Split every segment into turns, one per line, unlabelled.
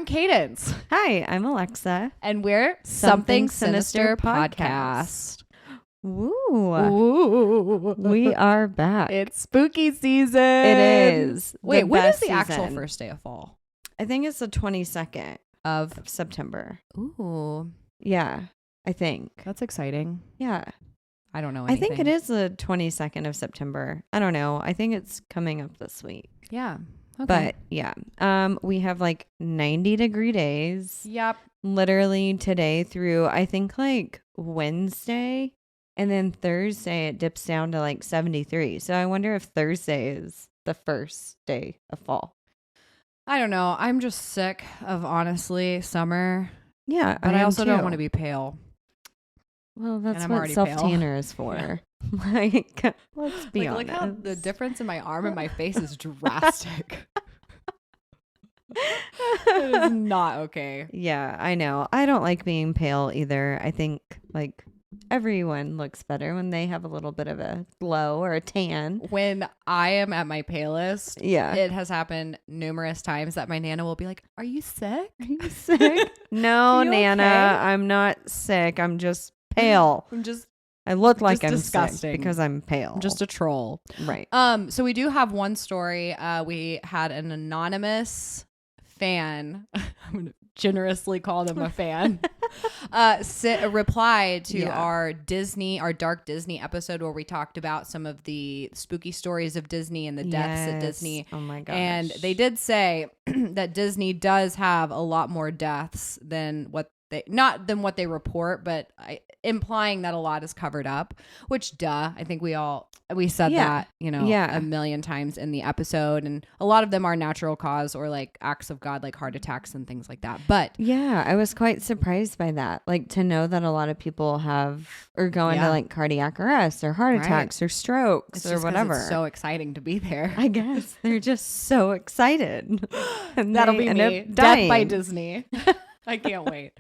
Cadence.
Hi, I'm Alexa.
And we're
Something
Something Sinister
Sinister
Podcast.
Woo.
Ooh.
We are back.
It's spooky season.
It is.
Wait,
the
when is
best
the actual
season.
first day of fall?
I think it's the 22nd
Of
of September.
Ooh,
Yeah, I think.
that's exciting.
Yeah.
I don't know
I
anything.
think it is the 22nd of September. I don't know. I think it's coming up this week.
Yeah. Okay.
But yeah, we have like 90-degree days.
Yep.
Literally today through, I think like Wednesday. And then Thursday, it dips down to like 73. So I wonder if Thursday is the first day of fall.
I don't know. I'm just sick of, honestly, summer.
Yeah.
But I also don't want to be pale.
Well, that's
I'm
what
already pale.
self-tanner is for. Like, let's be honest.
Look how the difference in my arm and my face is drastic. It is not okay.
Yeah, I know. I don't like being pale either. I think like everyone looks better when they have a little bit of a glow or a tan.
When I am at my palest,
Yeah.
it has happened numerous times that my Nana will be like, "Are you sick?
Are you sick? No,
You
Nana,
okay?
I'm not sick. I'm just pale. I look like I'm
disgusting.
sick because I'm pale.
I'm just a troll."
Right.
So we do have one story. We had an anonymous fan. I'm gonna generously call them a fan. Reply to our dark Disney episode where we talked about some of the spooky stories of Disney and the deaths at Disney.
Oh my gosh.
And they did say that Disney does have a lot more deaths than what they report, but implying that a lot is covered up, which I think we said that, a million times in the episode, and a lot of them are natural cause or like acts of God, like heart attacks and things like that. But
yeah, I was quite surprised by that. Like to know that a lot of people go into like cardiac arrest or heart attacks or strokes or whatever.
It's so exciting to be there.
I guess they're just so excited. And
that'll be
end
me.
up
Death
dying.
by Disney. I can't wait.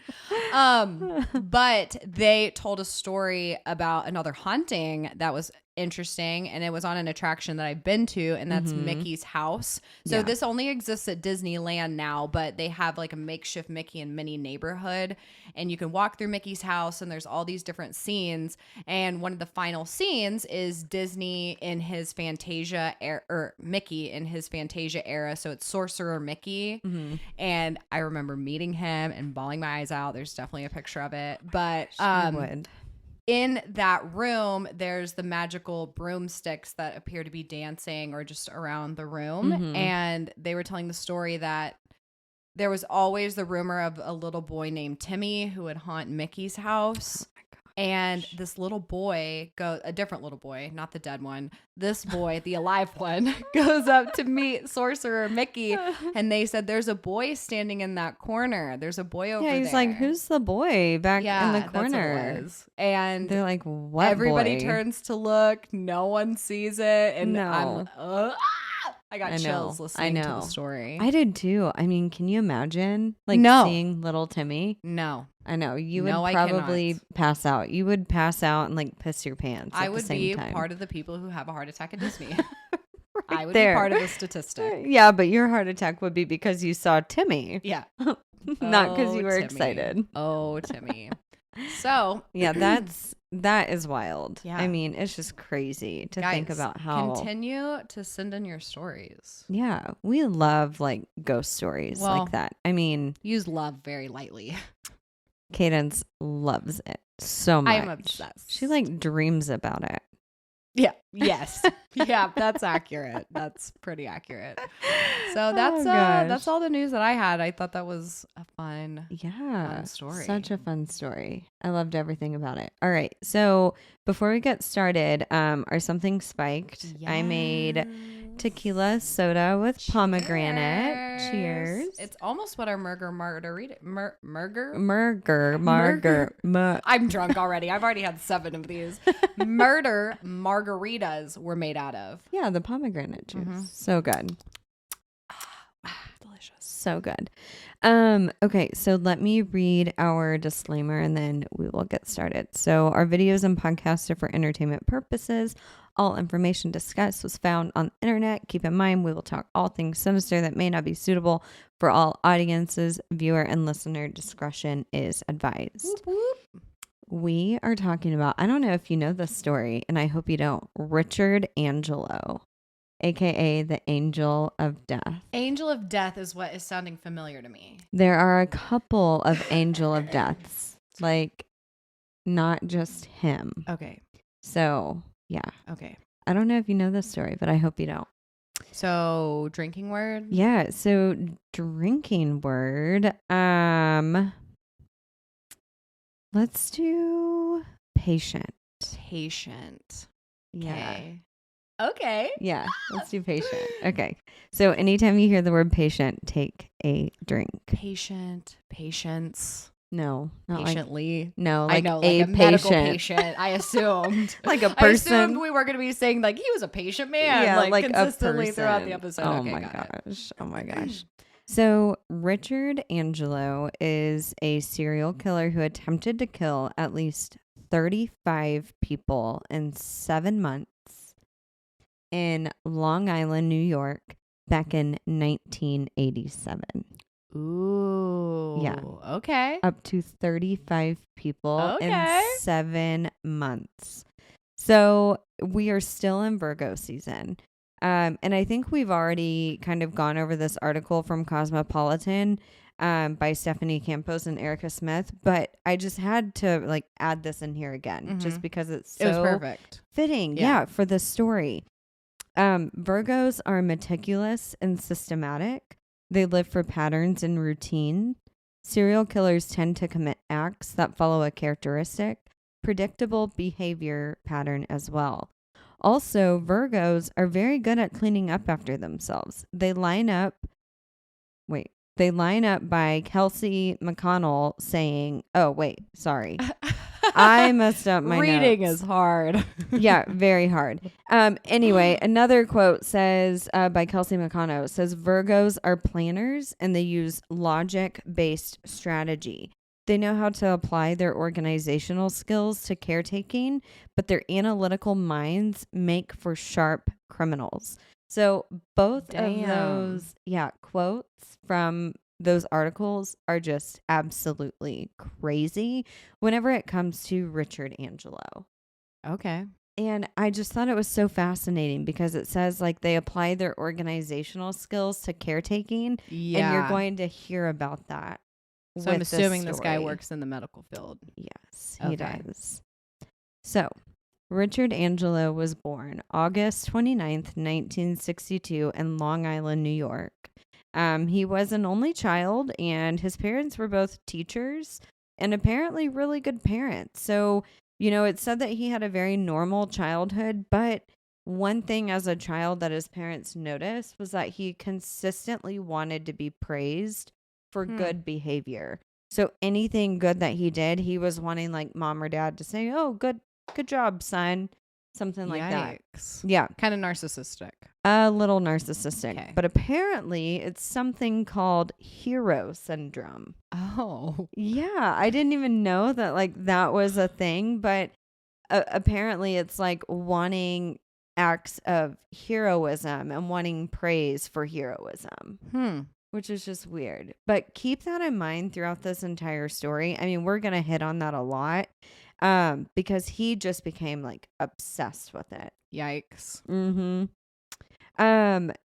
But they told a story about another haunting that was interesting, and it was on an attraction that I've been to, and that's Mickey's house. So this only exists at Disneyland now, but they have like a makeshift Mickey and Minnie neighborhood, and you can walk through Mickey's house, and there's all these different scenes, and one of the final scenes is Disney in his Fantasia or Mickey in his Fantasia era. So it's Sorcerer Mickey, and I remember meeting him and bawling my eyes out. There's definitely a picture of it, but in that room, there's the magical broomsticks that appear to be dancing or just around the room. And they were telling the story that there was always the rumor of a little boy named Timmy who would haunt Mickey's house. And this little boy a different little boy, not the dead one. This boy, the alive one, goes up to meet Sorcerer Mickey. And they said, "There's a boy standing in that corner. There's a boy over there."
Yeah, he's like, "Who's the boy back in the corner?"
That's what it was. And
they're like, "What
everybody
boy?"
turns to look. No one sees it. And
No.
I got chills listening to the story.
I did too. I mean, can you imagine seeing little Timmy?
No.
I know. You would
I
probably
cannot.
pass out. You would pass out and like piss your pants
I
at
would
the same
be
time.
part of the people who have a heart attack at Disney. I would
there.
be part of the statistic.
Yeah, but your heart attack would be because you saw Timmy.
Yeah.
Not because you were
Timmy.
excited.
Oh, Timmy. So
yeah, that is wild.
Yeah.
I mean, it's just crazy to think about how
continue to send in your stories.
Yeah, we love like ghost stories like that. I mean,
use love very lightly.
Cadence loves it so much.
I'm obsessed.
She like dreams about it.
Yeah. Yes. Yeah, that's accurate. That's pretty accurate. So that's all the news that I had. I thought that was a fun story.
Such a fun story. I loved everything about it. All right. So before we get started, our Something Spiked.
Yes.
I made tequila soda with pomegranate. Cheers.
It's almost what our margarita. I'm drunk already. I've already had 7 of these. Murder margaritas were made out of.
Yeah, the pomegranate juice. So good.
Delicious.
So good. Okay, so let me read our disclaimer and then we will get started. So our videos and podcasts are for entertainment purposes. All information discussed was found on the internet. Keep in mind, we will talk all things sinister that may not be suitable for all audiences. Viewer and listener discretion is advised.
Whoop, whoop.
We are talking about, I don't know if you know this story, and I hope you don't, Richard Angelo, aka the Angel of Death.
Angel of Death is what is sounding familiar to me.
There are a couple of Angel of Deaths, like not just him.
Okay.
So, yeah.
Okay.
I don't know if you know this story, but I hope you don't.
So, drinking word?
Yeah, so drinking word. Let's do patient.
Patient.
Yeah.
Okay.
Yeah, let's do patient. Okay. So anytime you hear the word patient, take a drink.
Patient. Patience.
No, not
patiently.
Like, no, like
I know,
a
like a medical
patient.
patient. I assumed.
Like a person.
I assumed we were going to be saying like he was a patient man.
Yeah, like
consistently
a person.
Throughout the episode.
Oh
okay,
my gosh. Oh my gosh. So Richard Angelo is a serial killer who attempted to kill at least 35 people in 7 months in Long Island, New York, back in 1987.
Ooh.
Yeah.
Okay.
Up to 35 people
Okay.
in 7 months. So we are still in Virgo season. And I think we've already kind of gone over this article from Cosmopolitan by Stephanie Campos and Erica Smith, but I just had to like add this in here again just because it's so
it was perfect.
Fitting. Yeah, for the story. Virgos are meticulous and systematic. They live for patterns and routine. Serial killers tend to commit acts that follow a characteristic, predictable behavior pattern as well. Also, Virgos are very good at cleaning up after themselves. They line up by Kelsey McConnell saying, oh, wait, sorry. I messed up my
Reading
notes.
is hard.
Yeah, very hard. Anyway, another quote says by Kelsey McConnell says Virgos are planners and they use logic-based strategy. They know how to apply their organizational skills to caretaking, but their analytical minds make for sharp criminals. So both of those, quotes from those articles are just absolutely crazy whenever it comes to Richard Angelo.
Okay.
And I just thought it was so fascinating because it says like they apply their organizational skills to caretaking.
Yeah.
And you're going to hear about that.
So I'm assuming this guy works in the medical field.
Yes, he does. So Richard Angelo was born August 29th, 1962 in Long Island, New York. He was an only child and his parents were both teachers and apparently really good parents. So, you know, it said that he had a very normal childhood, but one thing as a child that his parents noticed was that he consistently wanted to be praised for good behavior. So anything good that he did, he was wanting like mom or dad to say, "Oh, good job, son." Something like that. Yeah.
Kind of narcissistic.
A little narcissistic.
Okay.
But apparently it's something called hero syndrome.
Oh.
Yeah. I didn't even know that like that was a thing, but apparently it's like wanting acts of heroism and wanting praise for heroism. Which is just weird. But keep that in mind throughout this entire story. I mean, we're going to hit on that a lot. Because he just became like obsessed with it.
Yikes.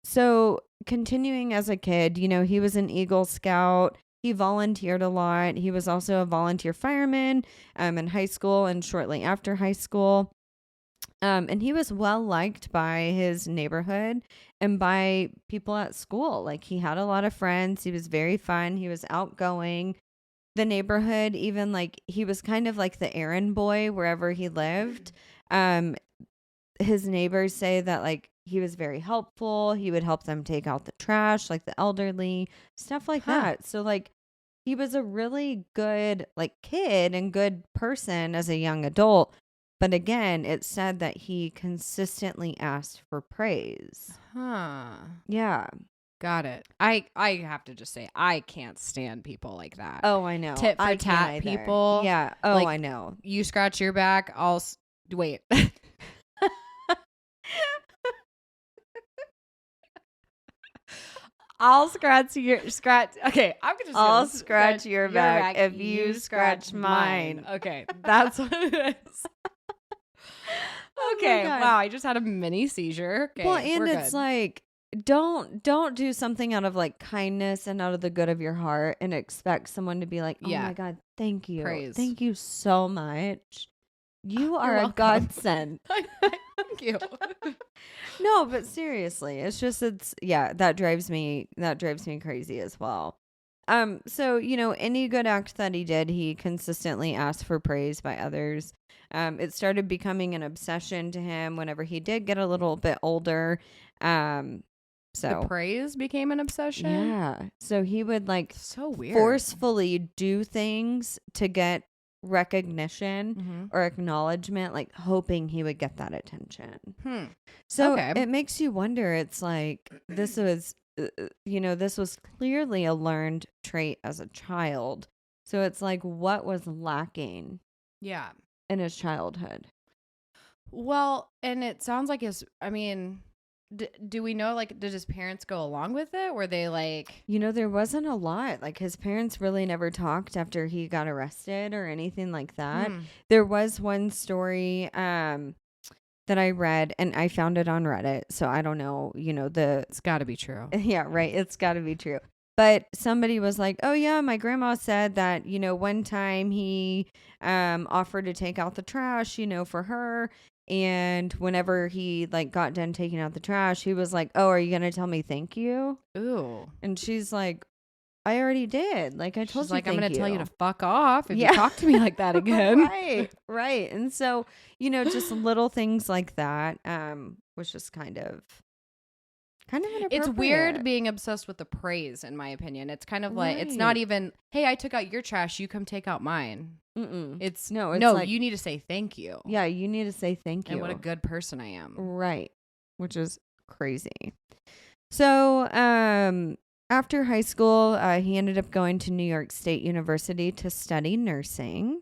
So continuing as a kid, you know, he was an Eagle Scout. He volunteered a lot. He was also a volunteer fireman, in high school and shortly after high school. And he was well liked by his neighborhood and by people at school. Like he had a lot of friends. He was very fun. He was outgoing. The neighborhood, even like he was kind of like the errand boy wherever he lived. His neighbors say that like he was very helpful. He would help them take out the trash, like the elderly, stuff like that. So like he was a really good like kid and good person as a young adult. But again, it said that he consistently asked for praise. Yeah.
Got it. I have to just say, I can't stand people like that.
Oh, I know.
Tit for tat people.
Yeah. Oh,
like,
I know.
You scratch your back, wait. I'll scratch your Okay,
I'll scratch your back if you scratch mine.
Okay, that's what it is. Okay, wow, I just had a mini seizure. Okay,
well, and it's like, don't do something out of like kindness and out of the good of your heart and expect someone to be like, oh my God, thank you.
Praise.
Thank you so much. You are a
welcome.
godsend.
Thank you.
No, but seriously, that drives me crazy as well. So, any good act that he did, he consistently asked for praise by others. It started becoming an obsession to him whenever he did get a little bit older.
The praise became an obsession?
Yeah. So he would
so weird.
Forcefully do things to get recognition or acknowledgement, like hoping he would get that attention. So it makes you wonder, it's like this was clearly a learned trait as a child. So it's like, what was lacking in his childhood?
Well, and it sounds like do we know, did his parents go along with it? Were they
there wasn't a lot. Like, his parents really never talked after he got arrested or anything like that. There was one story that I read, and I found it on Reddit. So I don't know,
it's got to be true.
Yeah, right. It's got to be true. But somebody was like, oh, yeah, my grandma said that, one time he offered to take out the trash, for her. And whenever he got done taking out the trash, he was like, oh, are you going to tell me thank you?
Ooh.
And she's like, I already did. I told you,
I'm going to tell you to fuck off if you talk to me like that again.
Right. And so, just little things like that was just kind of inappropriate.
It's weird being obsessed with the praise, in my opinion. It's kind of it's not even, hey, I took out your trash, you come take out mine. It's you need to say thank you.
Yeah, you need to say thank you.
And what a good person I am.
Right. Which is crazy. So, after high school, he ended up going to New York State University to study nursing.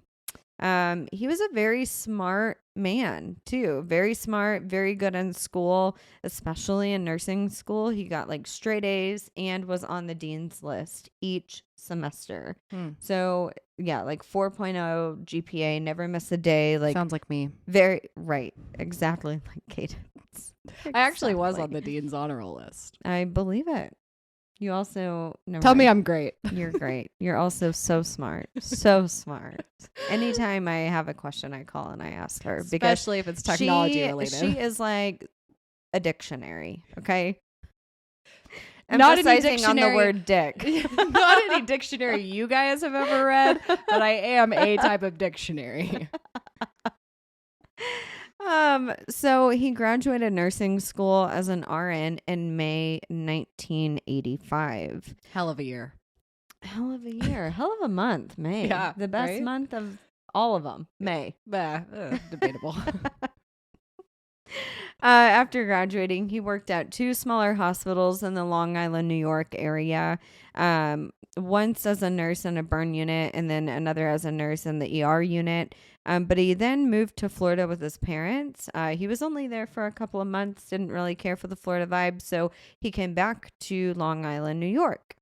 He was a very smart man too. Very smart, very good in school, especially in nursing school. He got straight A's and was on the dean's list each semester. So yeah, 4.0 GPA, never miss a day.
Sounds like me.
Very right. Exactly like Cadence.
I actually was on the dean's honor roll list.
I believe it. You also
tell me I'm great.
You're great. You're also so smart. So smart. Anytime I have a question, I call and I ask her.
Especially if it's technology related.
She is like a dictionary. Okay.
Not any
Emphasizing on the word dick.
Not any dictionary you guys have ever read, but I am a type of dictionary.
So he graduated nursing school as an RN in May 1985.
Hell of a year.
Hell of a year. Hell of a month, May.
Yeah,
the best month of all of them, May.
Debatable.
After graduating, he worked at 2 smaller hospitals in the Long Island, New York area. Once as a nurse in a burn unit and then another as a nurse in the ER unit. But he then moved to Florida with his parents. He was only there for a couple of months, didn't really care for the Florida vibe. So he came back to Long Island, New York.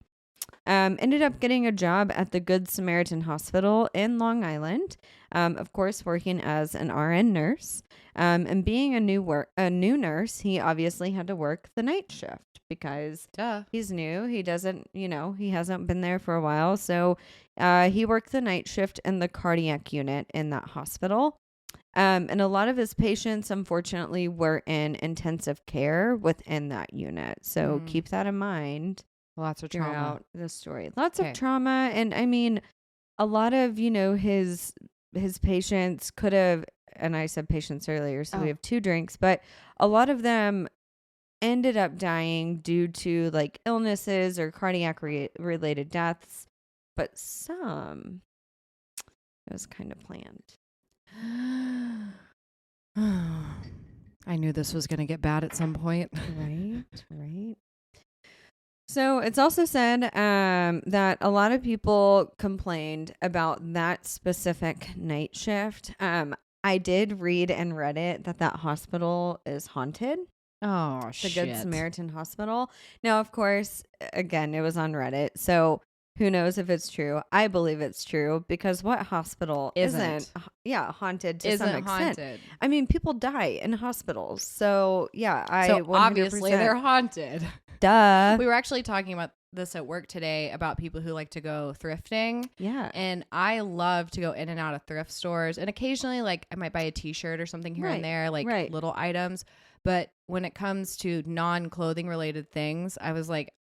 Ended up getting a job at the Good Samaritan Hospital in Long Island. Of course, working as an RN nurse. And being a new nurse, he obviously had to work the night shift because he's new. He doesn't, he hasn't been there for a while. So he worked the night shift in the cardiac unit in that hospital. And a lot of his patients, unfortunately, were in intensive care within that unit. So keep that in mind.
Lots of trauma.
Throughout the story. Lots of trauma. And I mean, a lot of, his patients could have, and I said patients earlier, so we have 2 drinks, but a lot of them ended up dying due to illnesses or cardiac related deaths, but some it was kind of planned.
I knew this was going to get bad at some point.
Right. So it's also said that a lot of people complained about that specific night shift. I did read and read it that hospital is haunted.
Oh,
the
shit.
Good Samaritan Hospital. Now, of course, again, it was on Reddit, so who knows if it's true? I believe it's true because what hospital isn't haunted to some extent?
Haunted.
I mean, people die in hospitals, so yeah,
So
100%.
obviously they're haunted.
Duh.
We were actually talking about this at work today about people who like to go thrifting.
Yeah.
And I love to go in and out of thrift stores. And occasionally, like, I might buy a t-shirt or something here and there, like little items. But when it comes to non-clothing related things, I was like,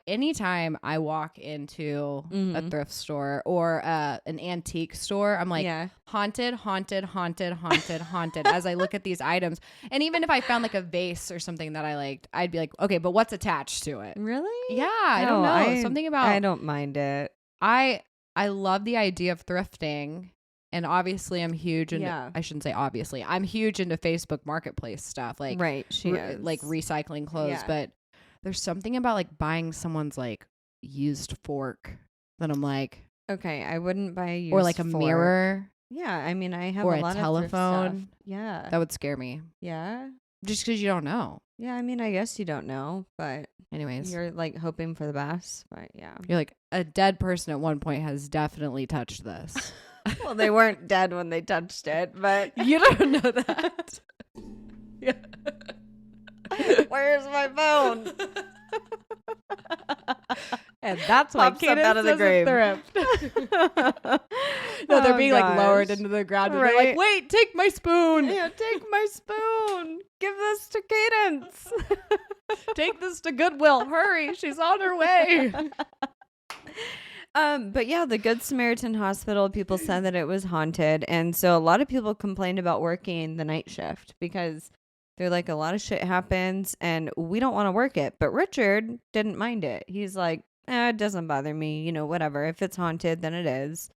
anytime I walk into a thrift store or an antique store, I'm like, haunted, haunted, haunted, haunted, haunted as I look at these items. And even if I found like a vase or something that I liked, I'd be like, okay, but what's attached to it?
Really?
Yeah, I don't know. Something about
I don't mind it.
I love the idea of thrifting. And obviously I'm huge into, I shouldn't say obviously, I'm huge into Facebook Marketplace stuff. Like,
she is.
Like recycling clothes. But there's something about like buying someone's like used fork that I'm like,
okay, I wouldn't buy a used
or like a
fork.
mirror.
Yeah, I mean, I have
or
a lot
telephone.
of thrift stuff. Yeah.
That would scare me.
Yeah.
Just because you don't know.
Yeah, I mean, I guess you don't know, but
anyways,
you're like hoping for the best. But yeah,
you're like, a dead person at one point has definitely touched this.
Well, they weren't dead when they touched it, but
you don't know that. Yeah.
Where's my phone?
And that's why
Pops up out of the grave.
No, they're being like lowered into the ground. And they're like, wait, take my spoon.
Yeah, take my spoon. Give this to Cadence.
Take this to Goodwill. Hurry, she's on her way.
But yeah, the Good Samaritan Hospital, people said that it was haunted. And so a lot of people complained about working the night shift because they're like, a lot of shit happens and we don't want to work it. But Richard didn't mind it. He's like, it doesn't bother me. You know, whatever. If it's haunted, then it is.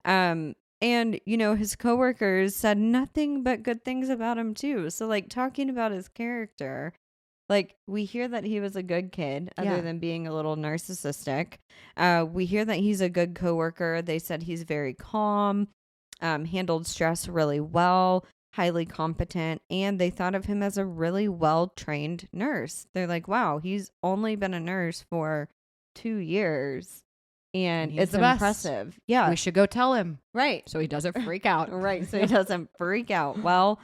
And, you know, his coworkers said nothing but good things about him too. So like talking about his character, like we hear that he was a good kid other than being a little narcissistic. We hear that he's a good coworker. They said he's very calm, handled stress really well, highly competent, and they thought of him as a really well-trained nurse. They're like, wow, he's only been a nurse for 2 years. And it's impressive.
Best.
Yeah.
We should go tell him.
Right.
So he doesn't freak out.
Right. So he doesn't freak out. Well,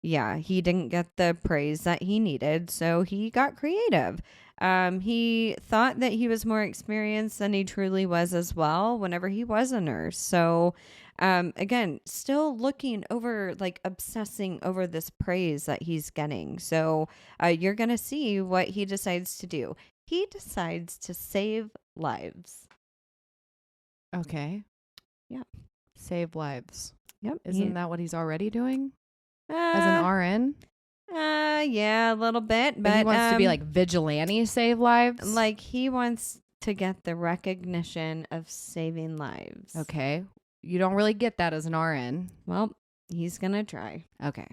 yeah, he didn't get the praise that he needed. So he got creative. He thought that he was more experienced than he truly was as well whenever he was a nurse. So, again, still looking over, like obsessing over this praise that he's getting. So, you're going to see what he decides to do. He decides to save lives.
Okay.
Yeah.
Save lives.
Yep.
Isn't that what he's already doing? As an RN?
Yeah, a little bit. But
he wants to be like vigilante save lives?
Like he wants to get the recognition of saving lives.
Okay. You don't really get that as an RN.
Well, he's going to try.
Okay.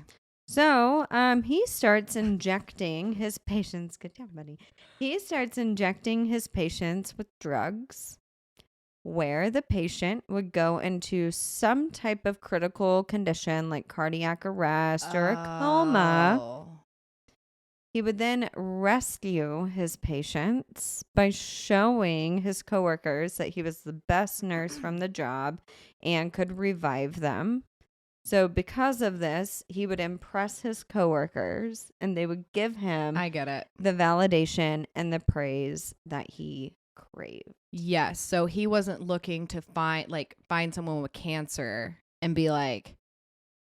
So, he starts injecting his patients. Good job, buddy. He starts injecting his patients with drugs where the patient would go into some type of critical condition like cardiac arrest or a coma. He would then rescue his patients by showing his coworkers that he was the best nurse from the job and could revive them. So because of this, he would impress his coworkers and they would give him
I get it.
The validation and the praise that he craved.
Yes. So he wasn't looking to find someone with cancer and be like,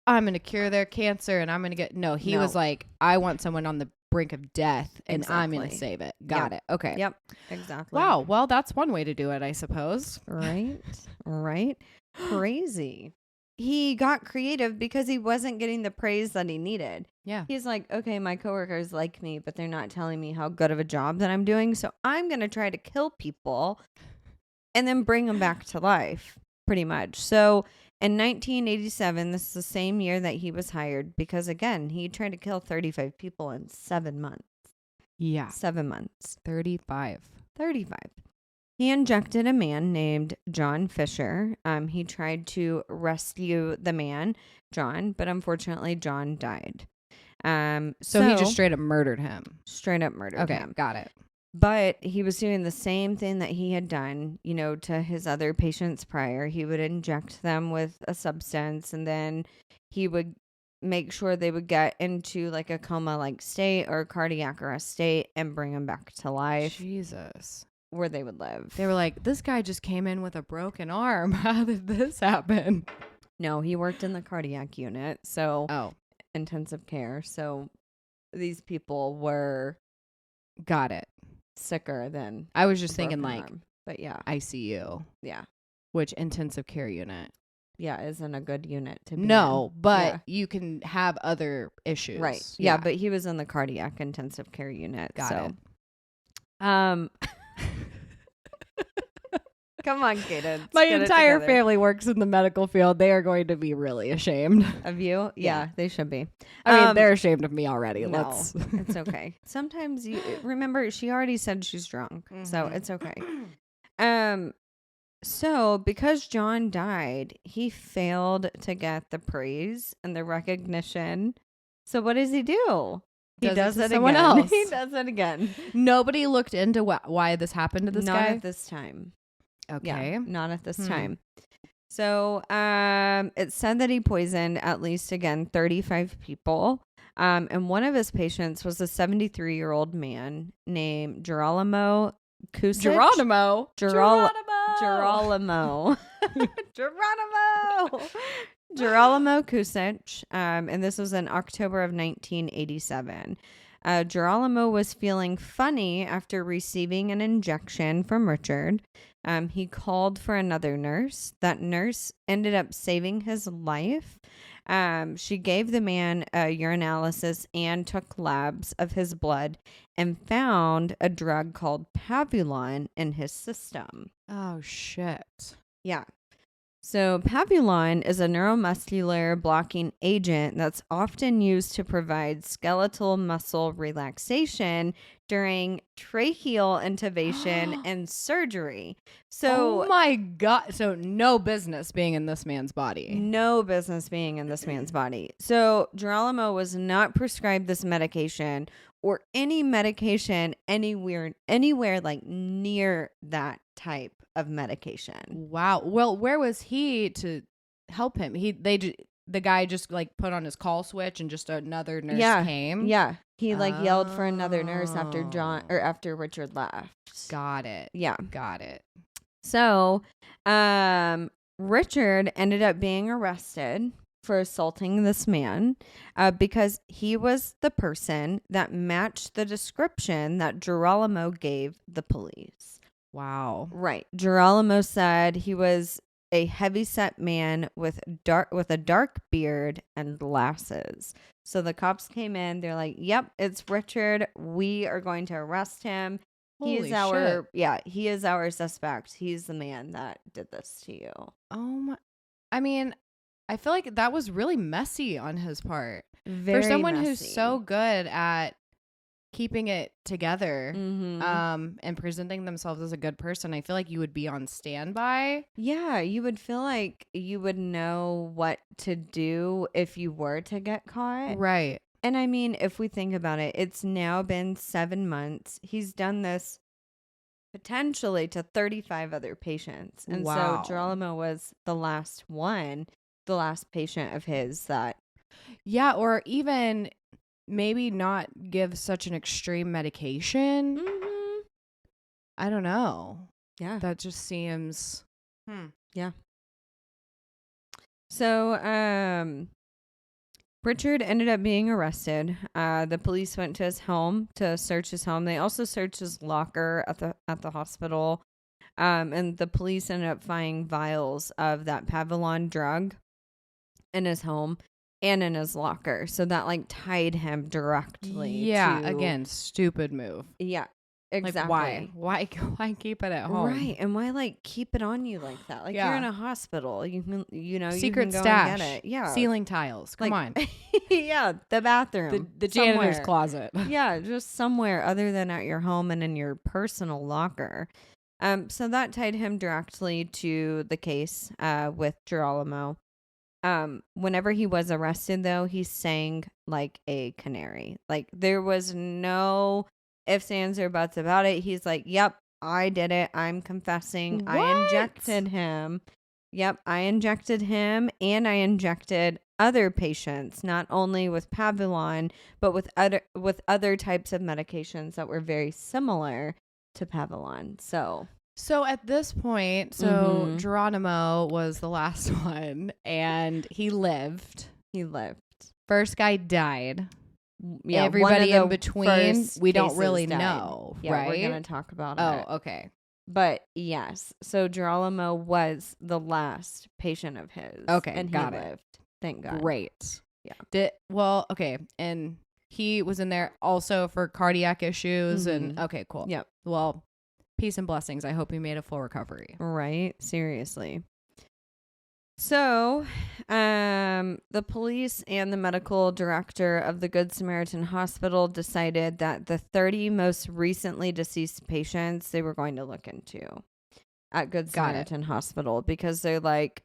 I'm going to cure their cancer and I'm going to get... No, he was like, I want someone on the brink of death and I'm going to save it. Got it. Okay.
Yep. Exactly.
Wow. Well, that's one way to do it, I suppose.
Right. Right. Crazy. He got creative because he wasn't getting the praise that he needed.
Yeah.
He's like, okay, my coworkers like me, but they're not telling me how good of a job that I'm doing. So I'm going to try to kill people and then bring them back to life, pretty much. So in 1987, this is the same year that he was hired because, again, he tried to kill 35 people in 7 months.
Yeah.
7 months.
35.
He injected a man named John Fisher. He tried to rescue the man, John, but unfortunately John died.
So he just straight up murdered him.
Straight up murdered him.
Got it.
But he was doing the same thing that he had done, to his other patients prior. He would inject them with a substance, and then he would make sure they would get into like a coma-like state or a cardiac arrest state and bring them back to life.
Jesus.
Where they would live.
They were like, this guy just came in with a broken arm. How did this happen?
No, he worked in the cardiac unit. So, intensive care. So, these people were...
Got it.
Sicker than...
I was just thinking like...
arm. But yeah.
ICU.
Yeah.
Which intensive care unit?
Yeah, isn't a good unit to be
No,
in.
but you can have other issues.
Right. Yeah, but he was in the cardiac intensive care unit.
Got
it. Come on, Cadence.
My entire family works in the medical field. They are going to be really ashamed
of you. Yeah, they should be.
I mean, they're ashamed of me already.
No, it's okay. Sometimes remember, she already said she's drunk, so it's okay. So because John died, he failed to get the praise and the recognition. So what does he do? He does it
someone
again.
else.
He does it again.
Nobody looked into why this happened to this guy?
Not at this time.
Okay.
Yeah, not at this time. So it's said that he poisoned at least, again, 35 people. And one of his patients was a 73-year-old man named Girolamo Kusich.
Geronimo.
Girolamo. Girolamo Kusich. And this was in October of 1987. Girolamo was feeling funny after receiving an injection from Richard. He called for another nurse. That nurse ended up saving his life. She gave the man a urinalysis and took labs of his blood and found a drug called Pavulon in his system.
Oh, shit.
Yeah. So Pavulon is a neuromuscular blocking agent that's often used to provide skeletal muscle relaxation during tracheal intubation and surgery. So,
oh my God. So no business being in this man's body.
No business being in this man's body. So Girolamo was not prescribed this medication or any medication anywhere like near that type of medication.
Wow. Well, where was he to help him? The guy just like put on his call switch and just another nurse came.
Yeah. He yelled for another nurse after Richard left.
Got it.
Yeah.
Got it.
So, Richard ended up being arrested for assaulting this man because he was the person that matched the description that Girolamo gave the police.
Wow.
Right. Girolamo said he was a heavyset man with a dark beard and glasses. So the cops came in. They're like, "Yep, it's Richard. We are going to arrest him. He is our suspect. He's the man that did this to you."
Oh my! I mean, I feel like that was really messy on his part.
Very
for someone
messy.
Who's so good at keeping it together and presenting themselves as a good person. I feel like you would be on standby.
Yeah, you would feel like you would know what to do if you were to get caught.
Right.
And I mean, if we think about it, it's now been 7 months. He's done this potentially to 35 other patients. And so Girolamo was the last patient of his that.
Yeah, or even maybe not give such an extreme medication.
Mm-hmm.
I don't know.
Yeah.
That just seems.
Yeah. So, Richard ended up being arrested. The police went to his home to search his home. They also searched his locker at the hospital. And the police ended up finding vials of that Pavulon drug in his home and in his locker. So that tied him directly.
Yeah, again, stupid move.
Yeah, exactly.
Why keep it at home?
Right, and why keep it on you like that? You're in a hospital. You can
secret
you can go
stash.
and get it. Yeah,
ceiling tiles. Come on.
Yeah, the bathroom,
the janitor's closet.
Yeah, just somewhere other than at your home and in your personal locker. So that tied him directly to the case with Girolamo. Whenever he was arrested, though, he sang like a canary. Like there was no ifs, ands, or buts about it. He's like, yep, I did it. I'm confessing. I
What?
injected him. Yep, I injected him, and I injected other patients, not only with Pavlon, but with other types of medications that were very similar to Pavlon.
So at this point, Geronimo was the last one, and he lived.
He lived.
First guy died.
Yeah,
everybody in between, we don't really
died.
know,
yeah,
right?
We're going to talk about it.
Oh, okay.
But yes, so Geronimo was the last patient of his.
Okay,
and
got
he
it.
lived. Thank God.
Great.
Yeah.
Okay, and he was in there also for cardiac issues, and okay, cool.
Yep.
Well, peace and blessings. I hope he made a full recovery.
Right? Seriously. So, the police and the medical director of the Good Samaritan Hospital decided that the 30 most recently deceased patients they were going to look into at Good Samaritan Hospital, because they're like,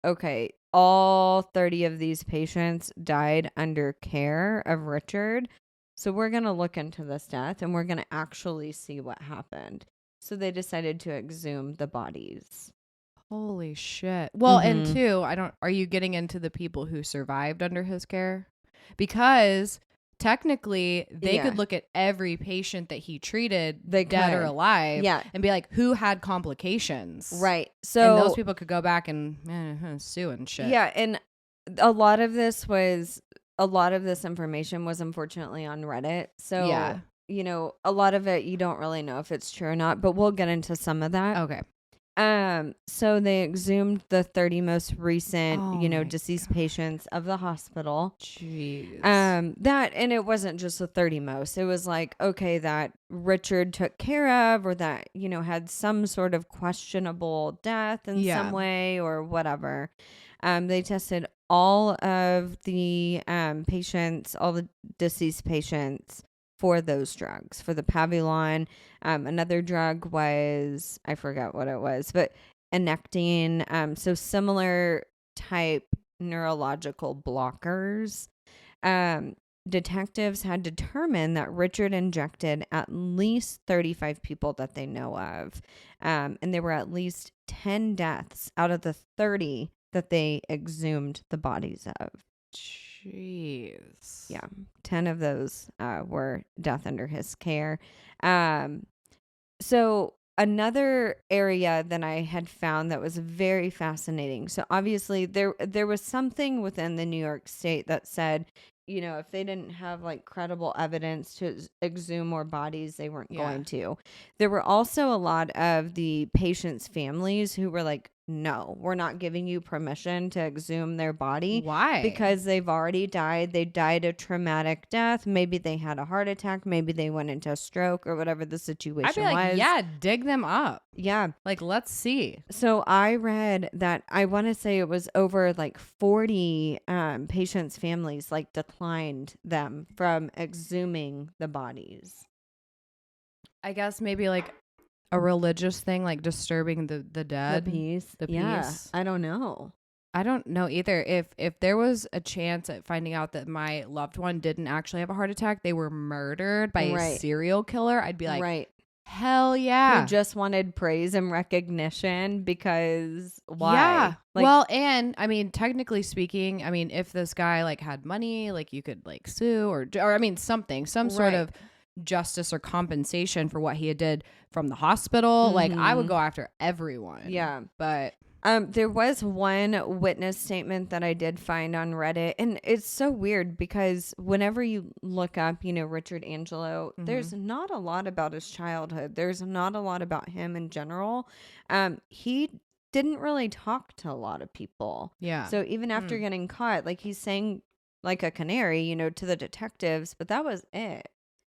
okay, all 30 of these patients died under care of Richard. So we're going to look into this death and we're going to actually see what happened. So they decided to exhume the bodies.
Holy shit. Well, and two, are you getting into the people who survived under his care? Because technically they could look at every patient that he treated, dead or alive, and be like, who had complications?
Right. So
and those people could go back and sue and shit.
Yeah, and a lot of this information was unfortunately on Reddit. So a lot of it you don't really know if it's true or not, but we'll get into some of that.
Okay.
So they exhumed the 30 most recent, deceased patients of the hospital.
Jeez.
And it wasn't just the 30 most. It was like, okay, that Richard took care of, or that, had some sort of questionable death in some way or whatever. They tested all of the patients, all the deceased patients, for those drugs, for the Pavlon. Another drug was, I forgot what it was, but injecting. So similar type neurological blockers. Detectives had determined that Richard injected at least 35 people that they know of. And there were at least 10 deaths out of the 30 that they exhumed the bodies of.
Jeez.
Yeah. 10 of those were death under his care. So another area that I had found that was very fascinating. So obviously there was something within the New York State that said, if they didn't have like credible evidence to exhume more bodies, they weren't going to. There were also a lot of the patients' families who were like, no, we're not giving you permission to exhume their body.
Why?
Because they've already died. They died a traumatic death. Maybe they had a heart attack. Maybe they went into a stroke or whatever the situation
I'd be like,
was.
yeah, dig them up.
Yeah.
Like, let's see.
So I read that, I want to say it was over like 40 patients' families like declined them from exhuming the bodies.
I guess maybe like a religious thing, like disturbing the dead.
The peace. Yeah, I don't know.
I don't know either. If there was a chance at finding out that my loved one didn't actually have a heart attack, they were murdered by a serial killer, I'd be like, hell yeah.
Who just wanted praise and recognition, because why?
Yeah. Well, and I mean, technically speaking, I mean, if this guy like had money, like you could like sue or I mean, some sort of justice or compensation for what he did from the hospital. Like I would go after everyone.
Yeah.
But
there was one witness statement that I did find on Reddit, and it's so weird because whenever you look up, Richard Angelo, there's not a lot about his childhood. There's not a lot about him in general. He didn't really talk to a lot of people.
Yeah.
So even after getting caught, like he sang like a canary, to the detectives, but that was it.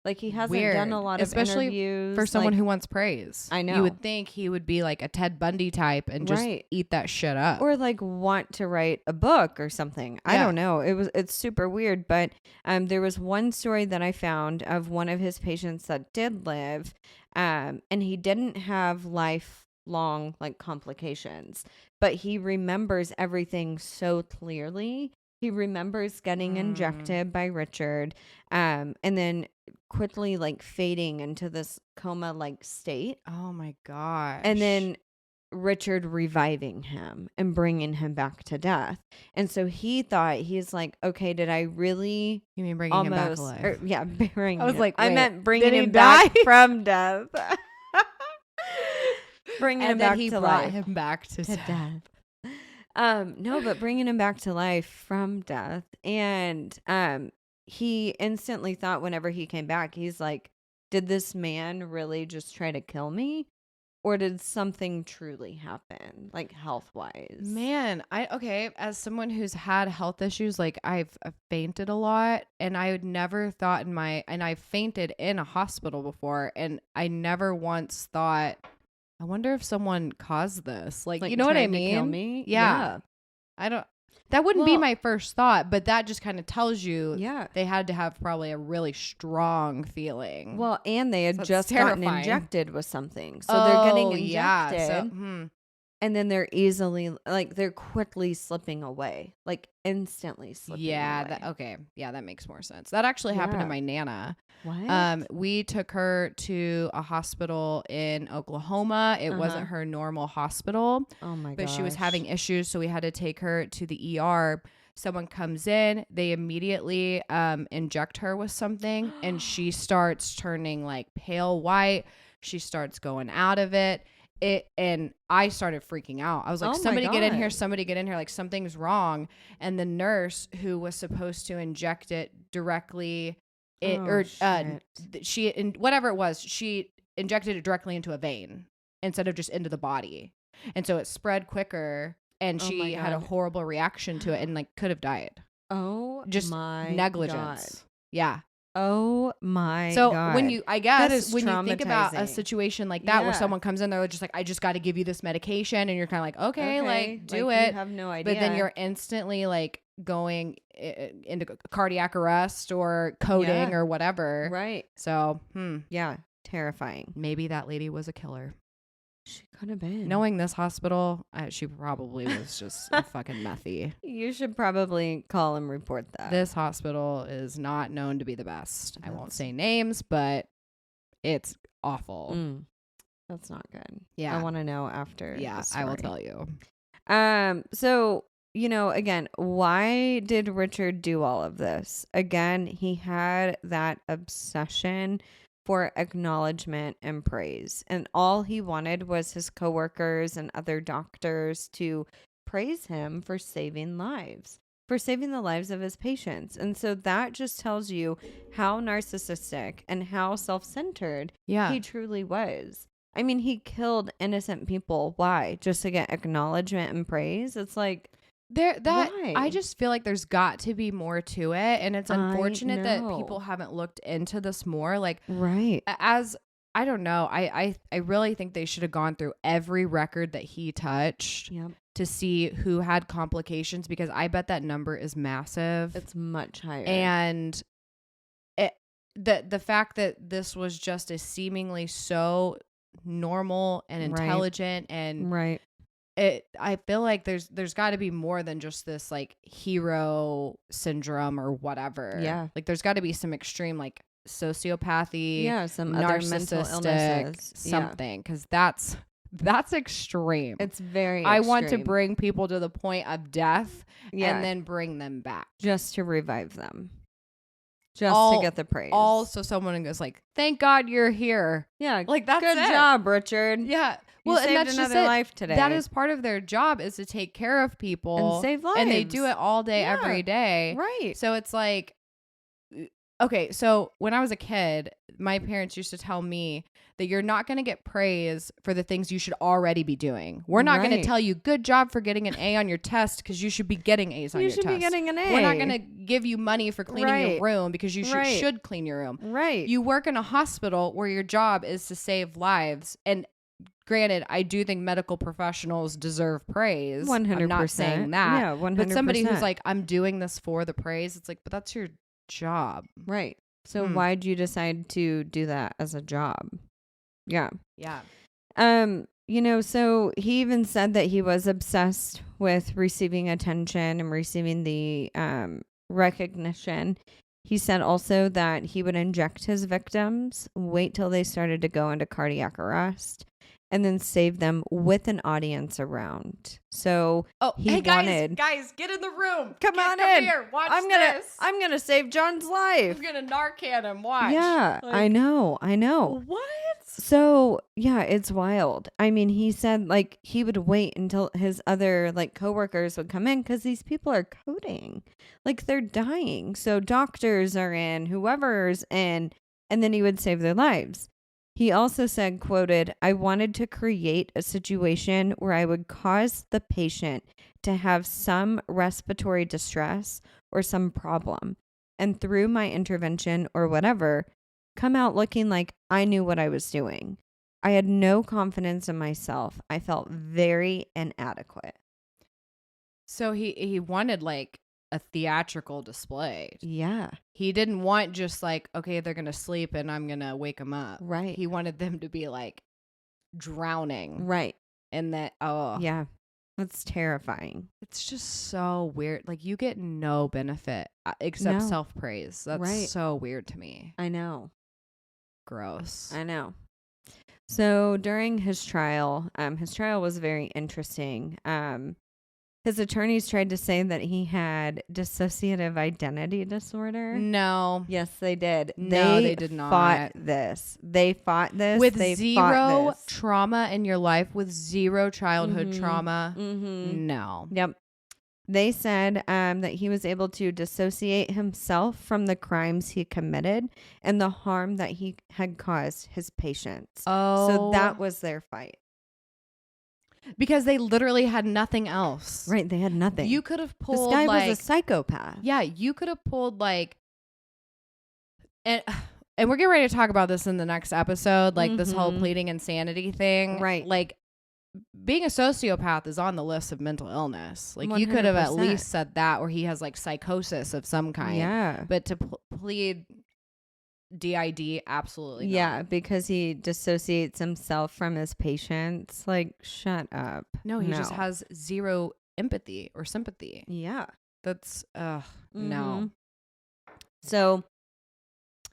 Like he hasn't done a lot of interviews.
For someone who wants praise.
I know.
You would think he would be like a Ted Bundy type and just eat that shit up.
Or like want to write a book or something. I don't know. It's super weird. But there was one story that I found of one of his patients that did live. And he didn't have life long like complications, but he remembers everything so clearly. He remembers getting injected by Richard, and then quickly like fading into this coma like state.
Oh my gosh.
And then Richard reviving him and bringing him back to death. And so he thought, he's like, okay, did I really
You mean bringing him back alive?
yeah, bringing
I was
him.
like,
I
wait,
meant bringing
did he
him back
die?
from death. Bringing him back
he
to
brought
life.
him back to
death. No, but bringing him back to life from death. And he instantly thought whenever he came back, he's like, did this man really just try to kill me? Or did something truly happen, like health-wise?
Man, as someone who's had health issues, like I've fainted a lot, and I would never thought and I fainted in a hospital before, and I never once thought, I wonder if someone caused this. Like you know what I
trying to
mean?
kill me?
Yeah. That wouldn't be my first thought, but that just kind of tells you they had to have probably a really strong feeling.
Well, and they had just
terrifying.
gotten injected with something. So they're getting injected.
Yeah.
And then they're they're quickly slipping away, like instantly slipping away.
That makes more sense. That actually happened to my Nana.
What?
We took her to a hospital in Oklahoma. It wasn't her normal hospital.
Oh my god.
But she was having issues, so we had to take her to the ER. Someone comes in, they immediately inject her with something, and she starts turning like pale white. She starts going out of it. And I started freaking out. I was like, somebody get in here, like something's wrong. And the nurse who was supposed to inject it directly, she injected it directly into a vein instead of just into the body. And so it spread quicker, and she had a horrible reaction to it and like could have died.
Oh,
just
my
negligence.
God.
Yeah.
Oh my
so
god.
when you think about a situation like that where
Yeah.
someone comes in, they're just like, I just got to give you this medication, and you're kind of like, okay, like do it.
You have no idea.
But then you're instantly like going into cardiac arrest or coding or whatever.
Right.
So,
yeah, terrifying.
Maybe that lady was a killer.
She could have been.
Knowing this hospital, she probably was just a fucking methy.
You should probably call and report that.
This hospital is not known to be the best. I won't say names, but it's awful.
That's not good.
Yeah.
I want to know after.
Yeah, I will tell you.
So, again, why did Richard do all of this? Again, he had that obsession for acknowledgement and praise. And all he wanted was his coworkers and other doctors to praise him for saving lives, for saving the lives of his patients. And so that just tells you how narcissistic and how self-centered he truly was. I mean, he killed innocent people. Why? Just to get acknowledgement and praise? It's like, why?
I just feel like there's got to be more to it, and it's unfortunate that people haven't looked into this more. Like,
right?
I don't know. I really think they should have gone through every record that he touched to see who had complications, because I bet that number is massive.
It's much higher.
And the fact that this was just a seemingly so normal and intelligent and I feel like there's got to be more than just this like hero syndrome or whatever.
Yeah.
Like there's got to be some extreme like sociopathy.
Yeah. Some other mental illnesses.
Something. Because that's extreme.
It's very
I
extreme.
want to bring people to the point of death and then bring them back.
Just to revive them. Just to get the praise.
Also someone goes like, thank God you're here.
Yeah.
Like that's
good
it.
job, Richard.
Yeah.
Well,
and
saved
that's
another
just
life today.
That is part of their job, is to take care of people
and save lives.
And they do it all day, every day.
Right.
So it's like, okay, so when I was a kid, my parents used to tell me that you're not going to get praise for the things you should already be doing. We're not going to tell you good job for getting an A on your test, because you should be getting A's on your test.
You should be getting an A.
We're not going to give you money for cleaning your room, because you should clean your room.
Right.
You work in a hospital where your job is to save lives. And granted, I do think medical professionals deserve praise.
100%.
I'm not saying that.
Yeah, 100%.
But somebody who's like, I'm doing this for the praise, it's like, but that's your job.
Right. So why'd you decide to do that as a job? Yeah.
Yeah.
So he even said that he was obsessed with receiving attention and receiving the recognition. He said also that he would inject his victims, wait till they started to go into cardiac arrest, and then save them with an audience around. So
hey guys, get in the room.
Come on
in.
Here,
watch this.
I'm gonna save John's life.
I'm gonna Narcan him. Watch.
Yeah, I know.
What?
So yeah, it's wild. I mean, he said like he would wait until his other like coworkers would come in because these people are coding, like they're dying. So doctors are in, whoever's in, and then he would save their lives. He also said, quoted, "I wanted to create a situation where I would cause the patient to have some respiratory distress or some problem. And through my intervention or whatever, come out looking like I knew what I was doing. I had no confidence in myself. I felt very inadequate."
So he wanted like a theatrical display.
Yeah.
He didn't want just like, okay, they're going to sleep and I'm going to wake them up.
Right.
He wanted them to be like drowning.
Right.
And that, oh.
Yeah. That's terrifying.
It's just so weird. Like you get no benefit except self-praise. That's so weird to me.
I know.
Gross.
I know. So during his trial was very interesting. His attorneys tried to say that he had dissociative identity disorder.
No.
Yes, they did.
No, they did not.
They fought this.
With zero trauma in your life, with zero childhood trauma.
Mm-hmm.
No.
Yep. They said that he was able to dissociate himself from the crimes he committed and the harm that he had caused his patients.
Oh.
So that was their fight.
Because they literally had nothing else.
Right. They had nothing.
You could have pulled
this guy was a psychopath.
Yeah. You could have pulled like, and we're getting ready to talk about this in the next episode. Like this whole pleading insanity thing.
Right.
Like being a sociopath is on the list of mental illness. Like 100%. You could have at least said that, or he has like psychosis of some kind.
Yeah.
But to plead DID, absolutely not.
Yeah, because he dissociates himself from his patients. Like, shut up.
No, he just has zero empathy or sympathy.
Yeah.
That's, no.
So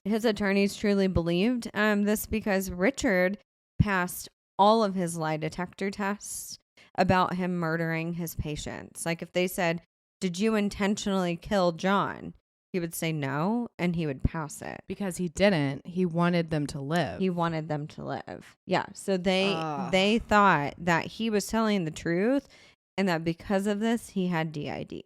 his attorneys truly believed this because Richard passed all of his lie detector tests about him murdering his patients. Like if they said, "Did you intentionally kill John?" he would say no, and he would pass it.
Because he didn't. He wanted them to live.
He wanted them to live. Yeah. So they thought that he was telling the truth and that because of this, he had DID.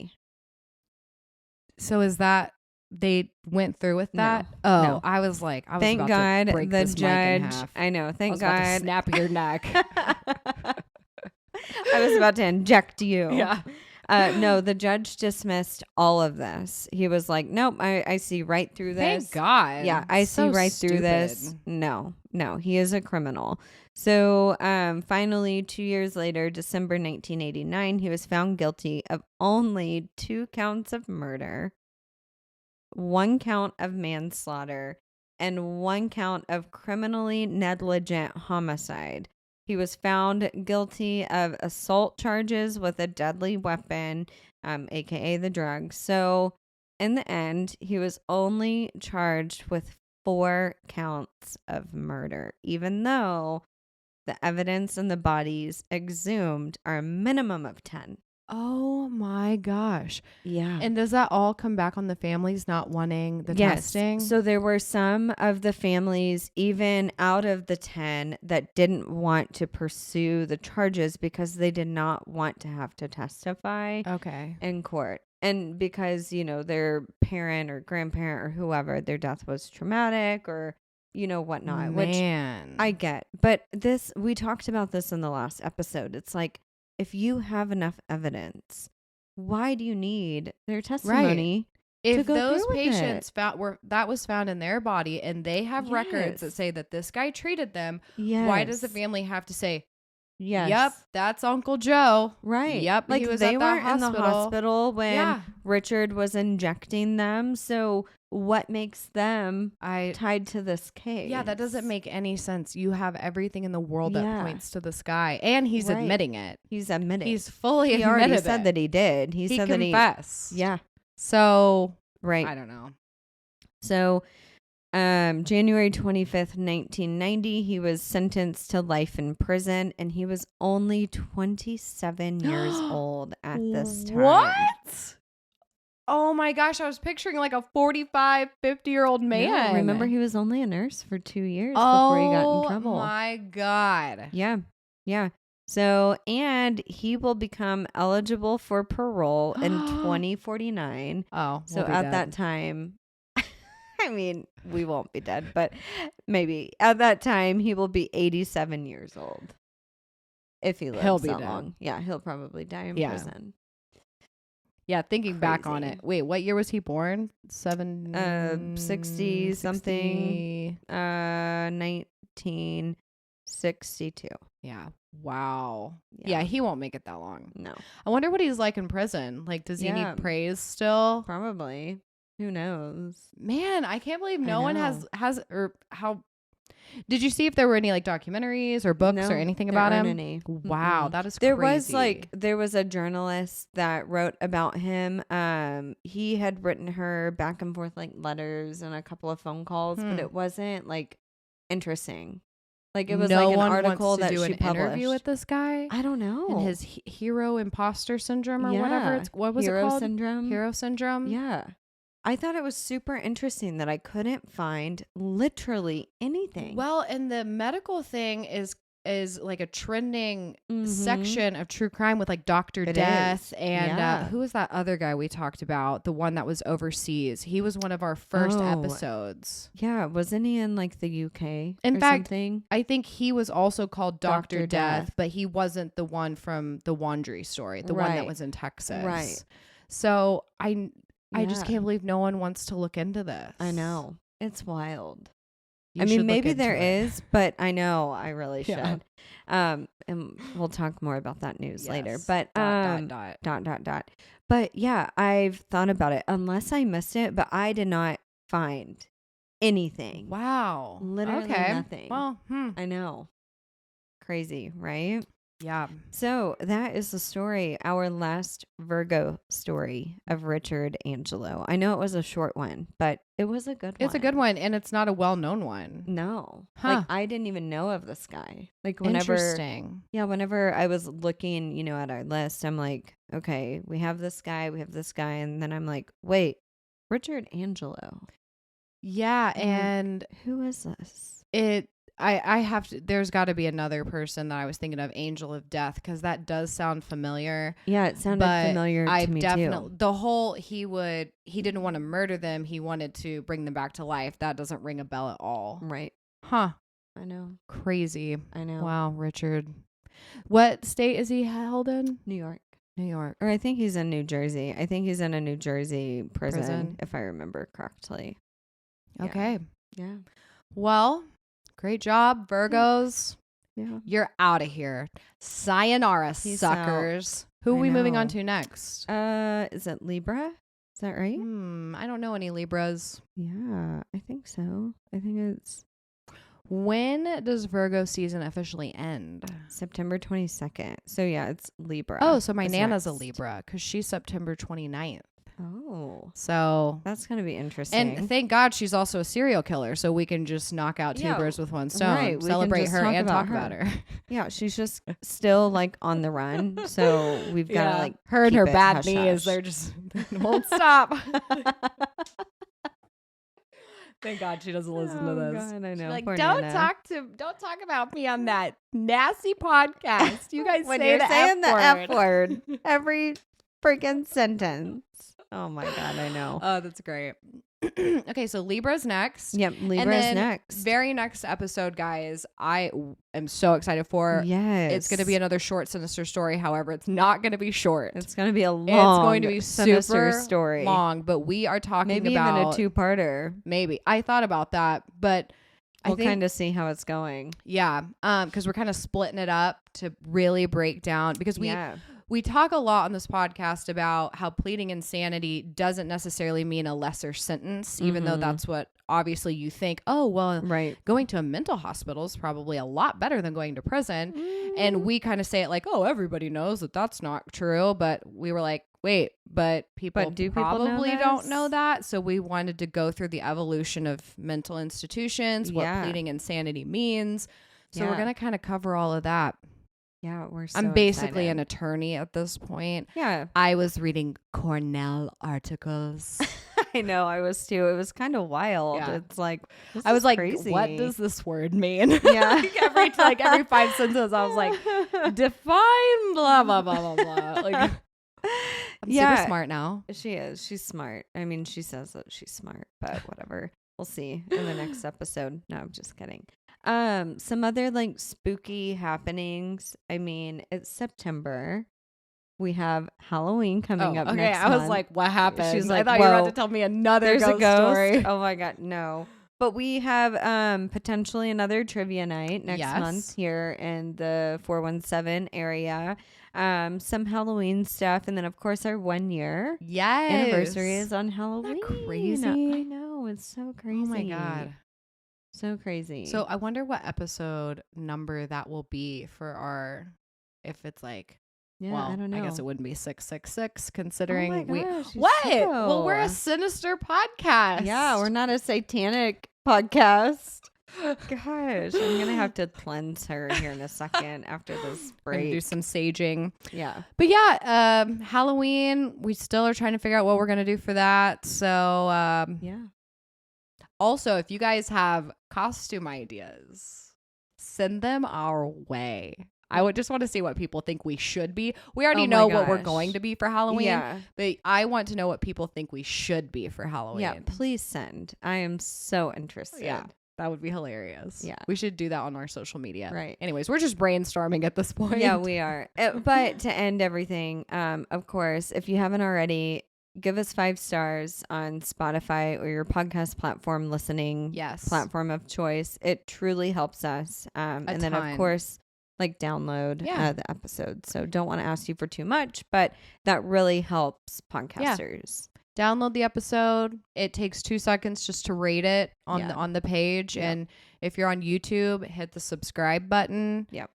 So is that they went through with that?
No.
Oh,
No.
I was like,
thank
about
God
to break
the
this mic in
judge.
half.
I know. Thank
I was
God.
about to snap your neck.
I was about to inject you.
Yeah.
No, the judge dismissed all of this. He was like, "Nope, I see right through this."
Thank God.
Yeah, I see right through this. No, he is a criminal. So finally, 2 years later, December 1989, he was found guilty of only 2 counts of murder, 1 count of manslaughter, and 1 count of criminally negligent homicide. He was found guilty of assault charges with a deadly weapon, aka the drugs. So in the end, he was only charged with 4 counts of murder, even though the evidence and the bodies exhumed are a minimum of 10.
Oh my gosh.
Yeah.
And does that all come back on the families not wanting the testing?
So there were some of the families, even out of the 10, that didn't want to pursue the charges because they did not want to have to testify in court. And because, their parent or grandparent or whoever, their death was traumatic or, whatnot.
Man.
Which I get. But we talked about this in the last episode. It's like, if you have enough evidence, why do you need their testimony?
Right.
To
if
go
those
through with
patients that was found in their body and they have records that say that this guy treated them, why does the family have to say,
Yes.
Yep, that's Uncle Joe.
Right.
Yep,
Like
he was
they
at that
weren't in the hospital when
Yeah.
Richard was injecting them. So what makes them
I
tied to this case?
Yeah, that doesn't make any sense. You have everything in the world that
Yeah.
points to this guy, and he's
Right.
admitting it.
He's admitted.
He's fully
He
admitted
already said
it.
that he did. He said that
confessed.
Yeah.
So
Right.
I don't know.
So January 25th, 1990, he was sentenced to life in prison, and he was only 27 years old at this time.
What? Oh my gosh, I was picturing like a 45, 50-year-old man.
No, remember, he was only a nurse for 2 years before he got in trouble.
Oh my God.
Yeah. Yeah. So, and he will become eligible for parole in 2049.
Oh,
so at that time, I mean, we won't be dead, but maybe at that time he will be 87 years old. If he lives
He'll be
that
dead.
long. Yeah, he'll probably die in
Yeah.
prison.
Yeah, thinking back on
Crazy.
it. Wait, what year was he born?
60 something. 1962.
Yeah. Wow.
Yeah.
Yeah, he won't make it that long.
No.
I wonder what he's like in prison. Like, does he
Yeah.
need praise still?
Probably. Who knows?
Man, I can't believe
I
no one
know.
has or how. Did you see if there were any like documentaries or books
No,
or anything
there
about
aren't
him?
any.
Wow,
Mm-mm.
that is
There
crazy.
was a journalist that wrote about him. He had written her back and forth like letters and a couple of phone calls, but it wasn't like interesting. Like it was
no
like an
one
article
wants to
that
do
she
an
published.
interview with this guy.
I don't know.
And his hero imposter syndrome or whatever it's what was
Hero
it called?
syndrome.
Hero syndrome.
Yeah. I thought it was super interesting that I couldn't find literally anything.
Well, and the medical thing is like a trending
Mhm.
section of true crime with like Dr.
It
Death
is.
and
Yeah.
who was that other guy we talked about? The one that was overseas. He was one of our first
Oh.
episodes.
Yeah, wasn't he in like the UK?
In
or
fact,
something?
I think he was also called Dr.
Dr.
Death,
Death.
but he wasn't the one from the Wandry story, the one that
Right.
was in Texas.
Right.
So I just
Yeah.
can't believe no one wants to look into this.
I know. It's wild.
You
I
should
mean,
look
maybe
into
there
it.
is, but I know I really should.
Yeah.
And we'll talk more about that news later.
Yes.
But
dot.
But yeah, I've thought about it. Unless I missed it, but I did not find anything.
Wow.
Literally
okay.
nothing.
Well,
I know. Crazy, right?
yeah.
So that is the story, our last Virgo story of Richard Angelo. I know it was a short one, but it was a good one.
It's a good one, and it's not a well-known one.
No.
Huh.
Like, I didn't even know of this guy. Like, whenever...
Interesting.
Yeah, whenever I was looking, at our list, I'm like, okay, we have this guy, and then I'm like, wait, Richard Angelo.
Yeah,
I'm like,
and
who is this?
I have to, there's got to be another person that I was thinking of, Angel of Death, because that does sound familiar.
Yeah, it sounded familiar to me too.
The whole, he didn't want to murder them. He wanted to bring them back to life. That doesn't ring a bell at all.
Right.
Huh.
I know.
Crazy.
I know.
Wow, Richard. What state is he held in?
New York.
New York.
Or I think he's in New Jersey. I think he's in a New Jersey prison. If I remember correctly. Yeah.
Okay.
Yeah.
Well, great job, Virgos.
Yeah.
You're out of here. Sayonara,
Peace
suckers. Who are
I
we moving on
know.
to next?
Is it Libra? Is that right?
I don't know any Libras.
Yeah, I think so. I think it's
When does Virgo season officially end?
September 22nd. So yeah, it's Libra.
Oh, so my
is
Nana's a
next.
Libra because she's September 29th.
Oh,
So,
that's going to be interesting.
and thank God she's also a serial killer, so we can just knock out two
Yeah,
birds with one stone.
right, we can
Celebrate
just
her
talk
and
about
talk about her.
yeah, she's just still like on the run. So we've got to like
her and
keep
her
it
bad
hush
knees.
hush.
They're just won't stop. Thank God she doesn't listen to this.
God, I know.
She's like,
Poor
don't
Nana.
talk about me on that nasty podcast. You guys
when
say
you're
the
saying
F
the
word.
F word every freaking sentence. Oh my God, I know.
Oh, that's great. Okay, so Libra's next.
Yep,
And
Libra's
then
next.
Very next episode, guys, I am so excited for.
Yes.
It's going to be another short, sinister story. However, it's not going to be short.
It's going to be a long,
It's going to be
sinister
super
story.
long, but we are talking
Maybe
about
even a two-parter.
Maybe. I thought about that, but
We'll kind of see how it's going.
Yeah. Because we're kind of splitting it up to really break down, because we talk a lot on this podcast about how pleading insanity doesn't necessarily mean a lesser sentence, even though that's what obviously you think, oh, well, going to a mental hospital is probably a lot better than going to prison. And we kind of say it like, oh, everybody knows that that's not true. But we were like, wait, but people probably don't know that. So we wanted to go through the evolution of mental institutions, what pleading insanity means. So we're going to kind of cover all of that.
Yeah,
I'm basically an attorney at this point.
Yeah.
I was reading Cornell articles.
I know, I was too. It was kind of wild. Yeah. It's like,
I was like, crazy. What does this word mean? Yeah. every 5 sentences, I was like, define blah, blah, blah, blah, blah. Like, I'm super smart now.
She is. She's smart. I mean, she says that she's smart, but whatever. We'll see in the next episode. No, I'm just kidding. Some other like spooky happenings. I mean, it's September. We have Halloween coming up next month.
I was like, what happened?
She's like,
I thought you were about to tell me another ghost story.
Oh my God, no. But we have potentially another trivia night next month here in the 417 area. Some Halloween stuff, and then of course our 1 year anniversary is on Halloween.
Isn't that crazy?
I know, it's so crazy.
Oh my God.
So crazy.
So I wonder what episode number that will be for our, if it's like,
I don't know.
I guess it wouldn't be 666 considering
what?
Well, we're a sinister podcast.
Yeah, we're not a satanic podcast. Gosh, I'm going to have to cleanse her here in a second after this break.
Do some saging.
Yeah.
But Halloween, we still are trying to figure out what we're going to do for that. So, also, if you guys have costume ideas, send them our way. I would just want to see what people think we should be. We already know what we're going to be for Halloween, but I want to know what people think we should be for Halloween.
Yeah, please send. I am so interested.
Yeah, that would be hilarious.
Yeah.
We should do that on our social media.
Right.
Anyways, we're just brainstorming at this point.
Yeah, we are. But to end everything, of course, if you haven't already, give us 5 stars on Spotify or your podcast platform platform of choice. It truly helps us. And then, of course, like download the episode. So don't want to ask you for too much, but that really helps podcasters.
Download the episode. It takes 2 seconds just to rate it on the page. Yeah. And if you're on YouTube, hit the subscribe button.
Yep.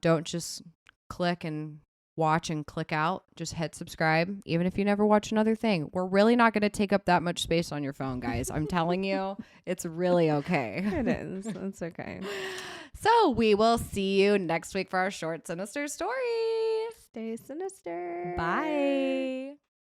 Don't just click and watch and click out. Just hit subscribe, even if you never watch another thing. We're really not going to take up that much space on your phone, guys. I'm telling you, it's really okay.
It is. It's okay.
So we will see you next week for our short sinister story.
Stay sinister.
Bye.